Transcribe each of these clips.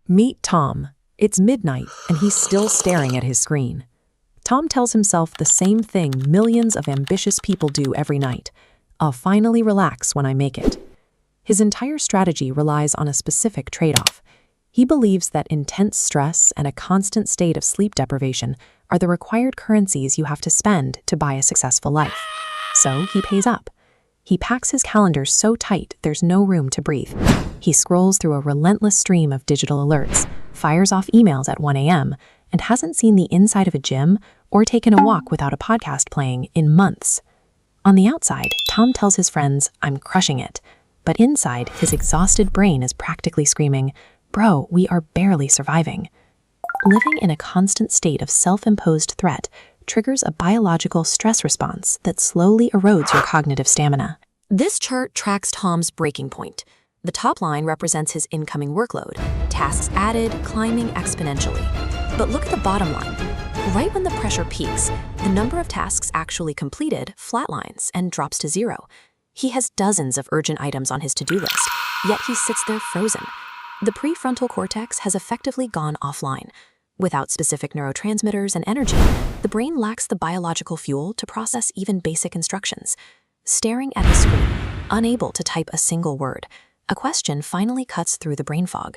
Meet Tom. It's midnight, and he's still staring at his screen. Tom tells himself the same thing millions of ambitious people do every night. I'll finally relax when I make it. His entire strategy relies on a specific trade-off. He believes that intense stress and a constant state of sleep deprivation are the required currencies you have to spend to buy a successful life. So he pays up. He packs his calendar so tight there's no room to breathe. He scrolls through a relentless stream of digital alerts, fires off emails at 1 a.m., and hasn't seen the inside of a gym or taken a walk without a podcast playing in months. On the outside, Tom tells his friends, "I'm crushing it." But inside, his exhausted brain is practically screaming, "Bro, we are barely surviving." Living in a constant state of self-imposed threat triggers a biological stress response that slowly erodes your cognitive stamina. This chart tracks Tom's breaking point. The top line represents his incoming workload, tasks added, climbing exponentially. But look at the bottom line. Right when the pressure peaks, the number of tasks actually completed flatlines and drops to zero. He has dozens of urgent items on his to-do list, yet he sits there frozen. The prefrontal cortex has effectively gone offline. Without specific neurotransmitters and energy, the brain lacks the biological fuel to process even basic instructions. Staring at his screen, unable to type a single word, a question finally cuts through the brain fog.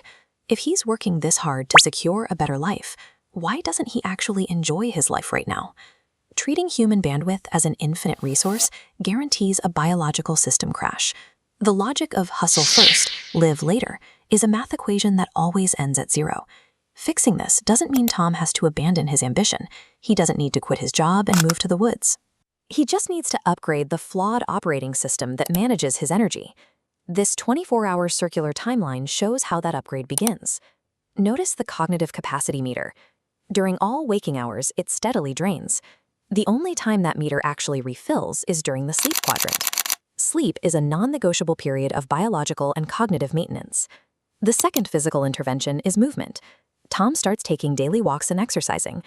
If he's working this hard to secure a better life, why doesn't he actually enjoy his life right now? Treating human bandwidth as an infinite resource guarantees a biological system crash. The logic of hustle first, live later is a math equation that always ends at zero. Fixing this doesn't mean Tom has to abandon his ambition. He doesn't need to quit his job and move to the woods. He just needs to upgrade the flawed operating system that manages his energy. This 24-hour circular timeline shows how that upgrade begins. Notice the cognitive capacity meter. During all waking hours, it steadily drains. The only time that meter actually refills is during the sleep quadrant. Sleep is a non-negotiable period of biological and cognitive maintenance. The second physical intervention is movement. Tom starts taking daily walks and exercising.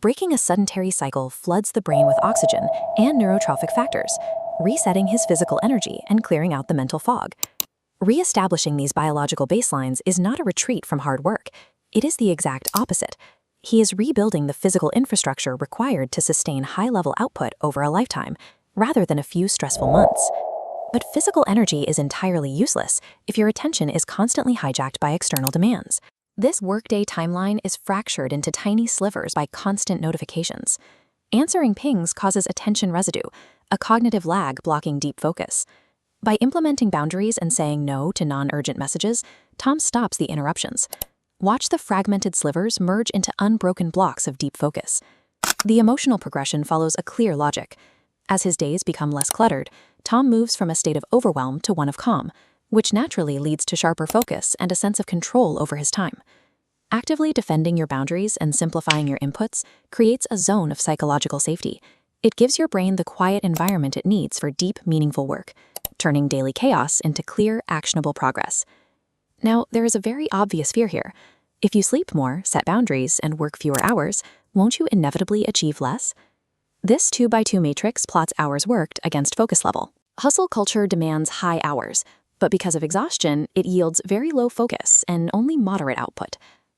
Breaking a sedentary cycle floods the brain with oxygen and neurotrophic factors, resetting his physical energy and clearing out the mental fog. Re-establishing these biological baselines is not a retreat from hard work. It is the exact opposite. He is rebuilding the physical infrastructure required to sustain high-level output over a lifetime, rather than a few stressful months. But physical energy is entirely useless if your attention is constantly hijacked by external demands. This workday timeline is fractured into tiny slivers by constant notifications. Answering pings causes attention residue, a cognitive lag blocking deep focus. By implementing boundaries and saying no to non-urgent messages, Tom stops the interruptions. Watch the fragmented slivers merge into unbroken blocks of deep focus. The emotional progression follows a clear logic. As his days become less cluttered, Tom moves from a state of overwhelm to one of calm, which naturally leads to sharper focus and a sense of control over his time. Actively defending your boundaries and simplifying your inputs creates a zone of psychological safety. It gives your brain the quiet environment it needs for deep, meaningful work, turning daily chaos into clear, actionable progress. Now, there is a very obvious fear here. If you sleep more, set boundaries, and work fewer hours, won't you inevitably achieve less? This 2x2 matrix plots hours worked against focus level. Hustle culture demands high hours, but because of exhaustion, it yields very low focus and only moderate output.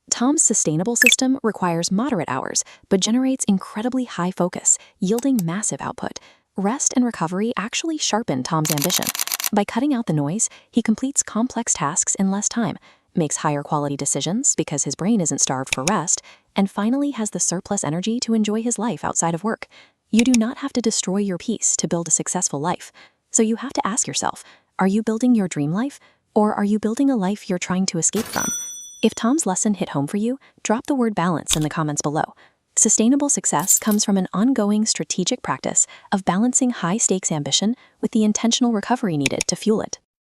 Tom's sustainable system requires moderate hours, but generates incredibly high focus, yielding massive output. Rest and recovery actually sharpen Tom's ambition. By cutting out the noise, he completes complex tasks in less time, makes higher quality decisions because his brain isn't starved for rest, and finally has the surplus energy to enjoy his life outside of work. You do not have to destroy your peace to build a successful life. So you have to ask yourself, are you building your dream life, or are you building a life you're trying to escape from? If Tom's lesson hit home for you, drop the word balance in the comments below. Sustainable success comes from an ongoing strategic practice of balancing high-stakes ambition with the intentional recovery needed to fuel it.